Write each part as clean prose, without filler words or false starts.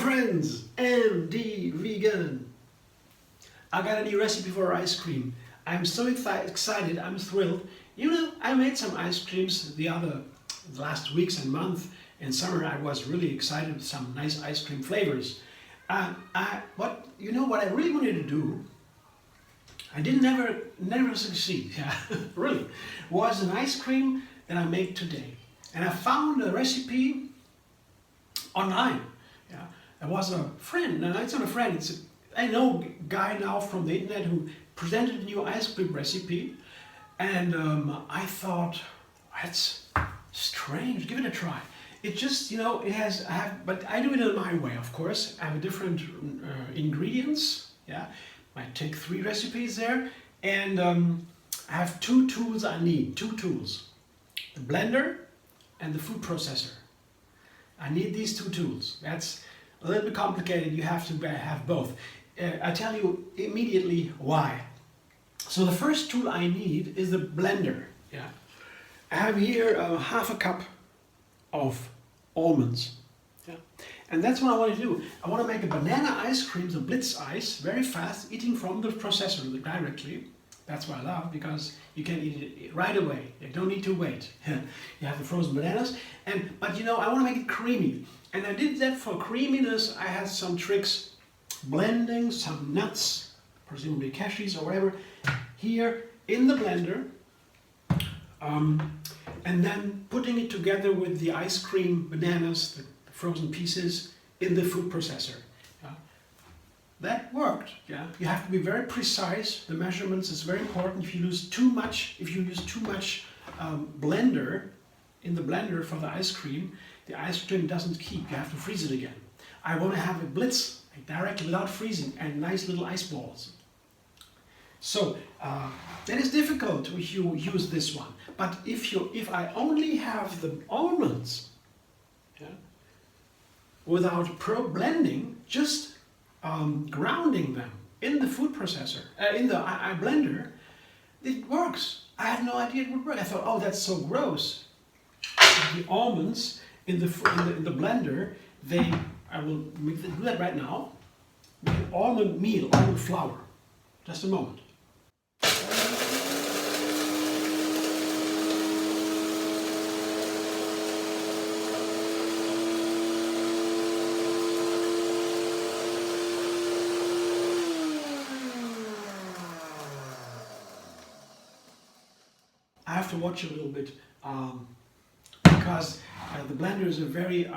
friends, MD Vegan. I got a new recipe for ice cream. I'm so excited, I'm thrilled. You know, I made some ice creams the last weeks and month. In summer I was really excited with some nice ice cream flavors. What I really wanted to do, I didn't never succeed, yeah, really, was an ice cream that I made today. And I found a recipe online. Yeah, there was a friend, and it's not a friend, I know a guy now from the internet who presented a new ice cream recipe, and I thought, that's strange, give it a try. It just, but I do it in my way, of course. I have different ingredients, yeah. I take 3 recipes there, and I have 2 tools I need, 2 tools. The blender and the food processor. I need these 2 tools. That's a little bit complicated, you have to have both. I tell you immediately why. So the first tool I need is the blender. Yeah, I have here half a cup of almonds. Yeah, and that's what I want to do. I want to make a banana ice cream, the Blitz ice, very fast, eating from the processor directly. That's what I love, because you can eat it right away. You don't need to wait. You have the frozen bananas, but I want to make it creamy. And I did that for creaminess. I had some tricks, blending some nuts, presumably cashews or whatever, here in the blender, and then putting it together with the ice cream bananas, the frozen pieces, in the food processor. That worked. Yeah, you have to be very precise. The measurements is very important. If you use too much, blender in the blender for the ice cream doesn't keep. You have to freeze it again. I want to have a Blitz directly without freezing and nice little ice balls. So that is difficult if you use this one. But if I only have the almonds, yeah, without blending, just grounding them in the food processor, in the blender, it works. I had no idea it would work. I thought, oh, that's so gross. The almonds in the blender, I will do that right now. With almond meal, almond flour. Just a moment. I have to watch a little bit because the blender is a very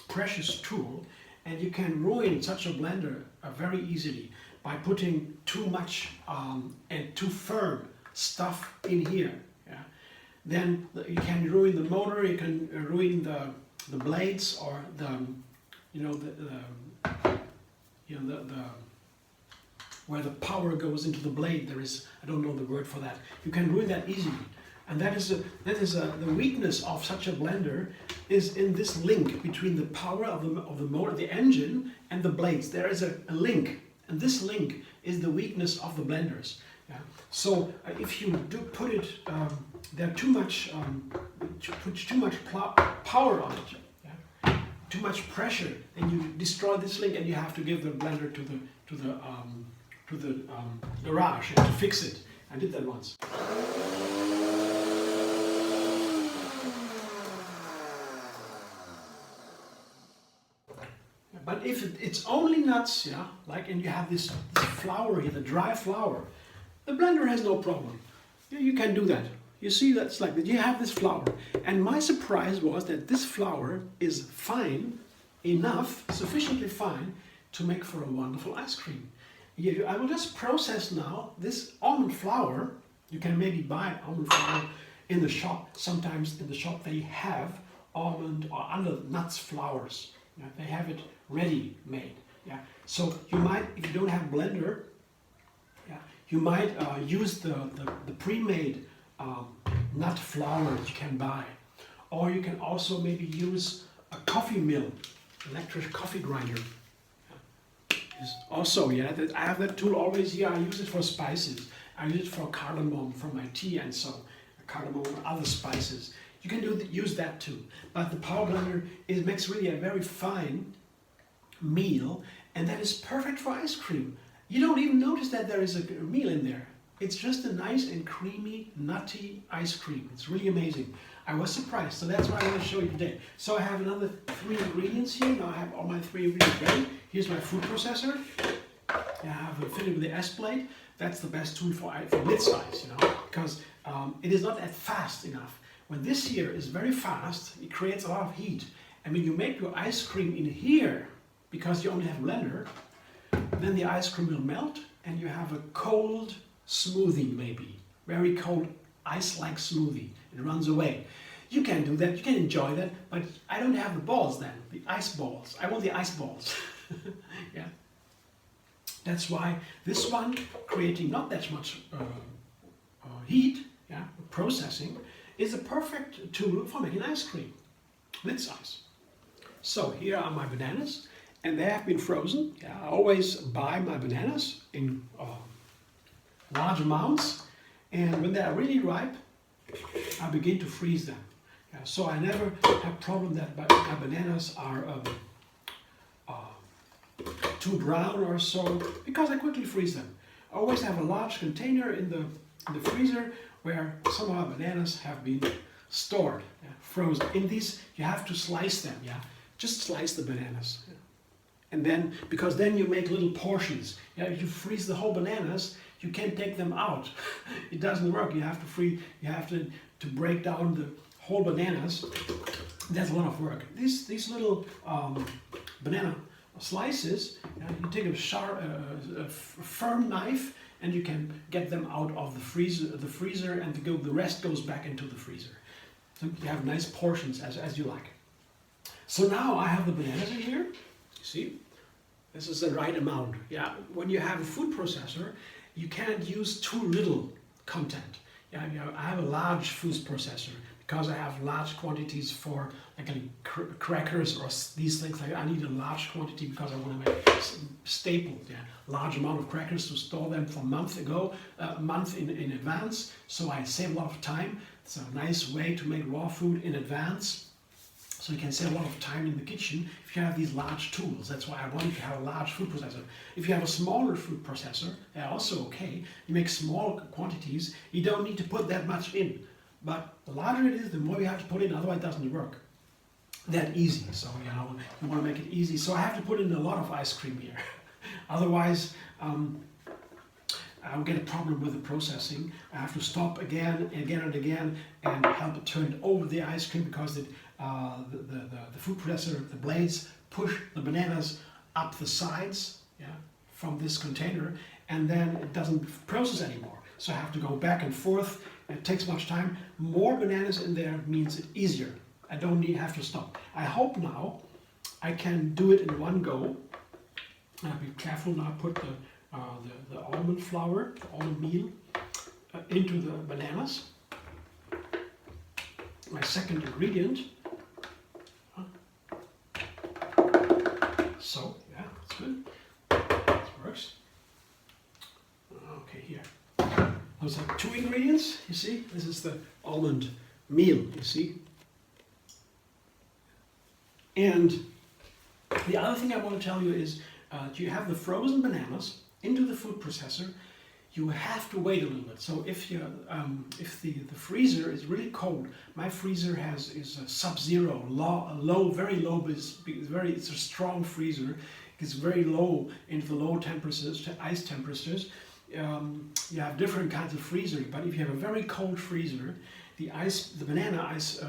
precious tool, and you can ruin such a blender very easily by putting too much and too firm stuff in here. Yeah? Then you can ruin the motor, you can ruin the blades, or where the power goes into the blade. There is, I don't know the word for that. You can ruin that easily. And that is the weakness of such a blender, is in this link between the power of the motor, the engine, and the blades. There is a link, and this link is the weakness of the blenders. Yeah? So if you do put it, there too much, put too much power on it, yeah? Too much pressure, and you destroy this link, and you have to give the blender to the garage and to fix it. I did that once. But if it's only nuts, yeah, and you have this flour here, the dry flour, the blender has no problem. You can do that. You see, that's like that. You have this flour, and my surprise was that this flour is fine enough, sufficiently fine, to make for a wonderful ice cream. I will just process now this almond flour. You can maybe buy almond flour in the shop. Sometimes in the shop they have almond or other nuts flours. Yeah, they have it ready made. Yeah. So you might, if you don't have a blender, yeah, you might use the pre-made nut flour that you can buy. Or you can also maybe use a coffee mill, electric coffee grinder. Also, yeah, I have that tool always here. I use it for spices. I use it for cardamom, for my tea, and so cardamom and other spices. You can use that too. But the power blender makes really a very fine meal, and that is perfect for ice cream. You don't even notice that there is a meal in there. It's just a nice and creamy, nutty ice cream. It's really amazing. I was surprised, so that's why I want to show you today. So I have another 3 ingredients here. Now I have all my 3 ingredients ready. Here's my food processor. I have it fitted with the S-plate. That's the best tool for blitz ice, you know, because it is not that fast enough. When this here is very fast, it creates a lot of heat. And when you make your ice cream in here, because you only have a blender, then the ice cream will melt and you have a cold smoothie maybe. Very cold ice-like smoothie. It runs away. You can do that, you can enjoy that, but I don't have the balls then, the ice balls. I want the ice balls. Yeah. That's why this one, creating not that much heat, yeah, processing, is a perfect tool for making ice cream, blitz ice. So here are my bananas, and they have been frozen. Yeah, I always buy my bananas in large amounts, and when they are really ripe, I begin to freeze them. Yeah, so I never have problem that my bananas are too brown or so, because I quickly freeze them. I always have a large container in the freezer where some of our bananas have been stored, yeah, frozen. In these, you have to slice them, yeah. Just slice the bananas. Yeah. And then, because then you make little portions. Yeah, if you freeze the whole bananas, you can't take them out. It doesn't work. You have to break down the whole bananas. That's a lot of work. These little banana slices, you take a firm knife and you can get them out of the freezer, and the rest goes back into the freezer. So you have nice portions as you like. So now I have the bananas in here. You see, this is the right amount. Yeah, when you have a food processor, you can't use too little content. Yeah, I have a large food processor because I have large quantities for like crackers or these things. Like I need a large quantity because I want to make staples. Yeah, large amount of crackers to store them for a month in advance. So I save a lot of time. It's a nice way to make raw food in advance. So you can save a lot of time in the kitchen if you have these large tools. That's why I want to have a large food processor. If you have a smaller food processor, they're also okay. You make small quantities, you don't need to put that much in. But the larger it is, the more you have to put in, otherwise it doesn't work that easy. So you know, you want to make it easy. So I have to put in a lot of ice cream here. Otherwise, I'll get a problem with the processing. I have to stop again and again and help it turn over the ice cream because the food processor, the blades, push the bananas up the sides, yeah, from this container, and then it doesn't process anymore. So I have to go back and forth. It takes much time. More bananas in there means it's easier. I don't have to stop. I hope now I can do it in one go. Be careful now. Put the almond flour, the almond meal, into the bananas. My second ingredient. So, yeah, that's good. This works. Okay, here. Those are 2 ingredients, you see? This is the almond meal, you see? And the other thing I want to tell you is, you have the frozen bananas into the food processor. You have to wait a little bit. So if the freezer is really cold, my freezer is a sub-zero, low, very low. It's a strong freezer. It's very low into the low temperatures, ice temperatures. You have different kinds of freezer, but if you have a very cold freezer, the banana ice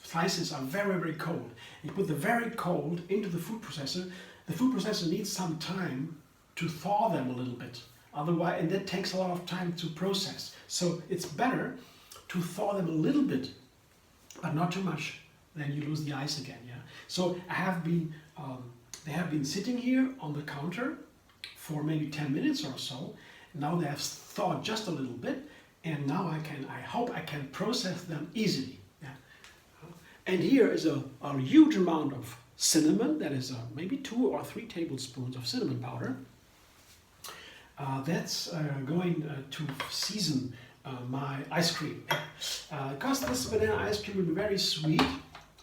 slices are very, very cold. You put the very cold into the food processor. The food processor needs some time to thaw them a little bit. Otherwise, and that takes a lot of time to process. So it's better to thaw them a little bit, but not too much. Then you lose the ice again. Yeah. So they have been sitting here on the counter for maybe 10 minutes or so. Now they have thawed just a little bit, and now I hope I can process them easily. Yeah. And here is a huge amount of cinnamon. That is maybe 2 or 3 tablespoons of cinnamon powder. That's going to season my ice cream. Because this banana ice cream will be very sweet.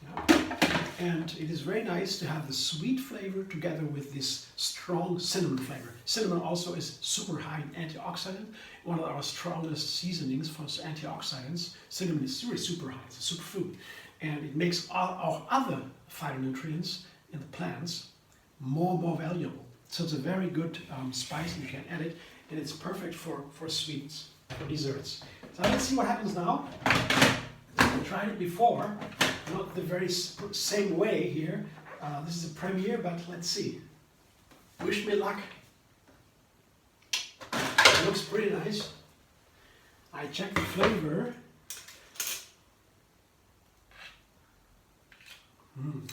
Yeah. and it is very nice to have the sweet flavor together with this strong cinnamon flavor. Cinnamon also is super high in antioxidant, one of our strongest seasonings for antioxidants. Cinnamon is super high, it's a superfood, and it makes our other phytonutrients in the plants more valuable. So it's a very good spice, and you can add it, and it's perfect for sweets, for desserts. So let's see what happens now. I tried it before, not the very same way here. This is a premiere, but let's see. Wish me luck. It looks pretty nice. I checked the flavor.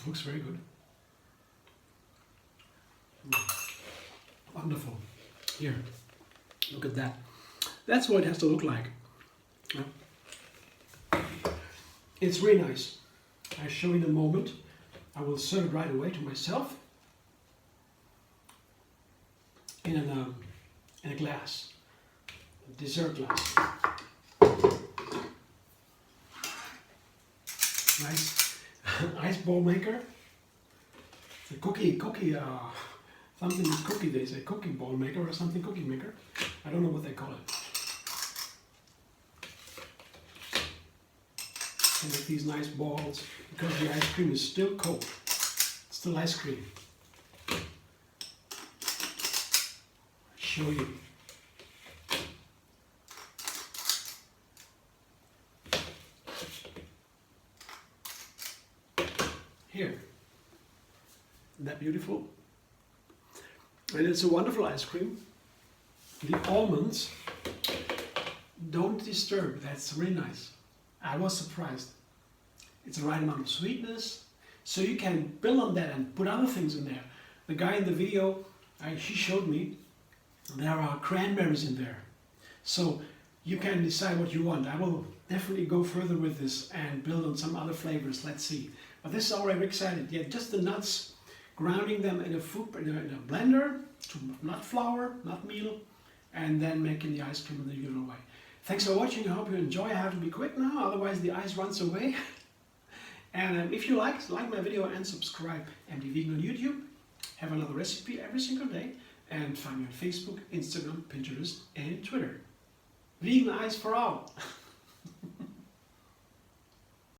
Looks very good. Wonderful. Here, look at that. That's what it has to look like. It's really nice. I'll show you in a moment. I will serve it right away to myself in a glass, a dessert glass. Nice ice ball maker. It's a cookie, something is cookie. They say cookie ball maker or something cookie maker. I don't know what they call it. And make these nice balls because the ice cream is still cold. It's still ice cream. I'll show you. Here. Isn't that beautiful? And it's a wonderful ice cream. The almonds don't disturb. That's really nice. I was surprised. It's the right amount of sweetness, so you can build on that and put other things in there. The guy in the video, he showed me, there are cranberries in there. So you can decide what you want. I will definitely go further with this and build on some other flavors. Let's see. But this is already excited. Yeah, just the nuts, grounding them in a blender to nut flour, nut meal, and then making the ice cream in the usual way. Thanks for watching. I hope you enjoy. I have to be quick now, otherwise the ice runs away. And if you like my video and subscribe. MD Vegan on YouTube. Have another recipe every single day. And find me on Facebook, Instagram, Pinterest, and Twitter. Vegan ice for all.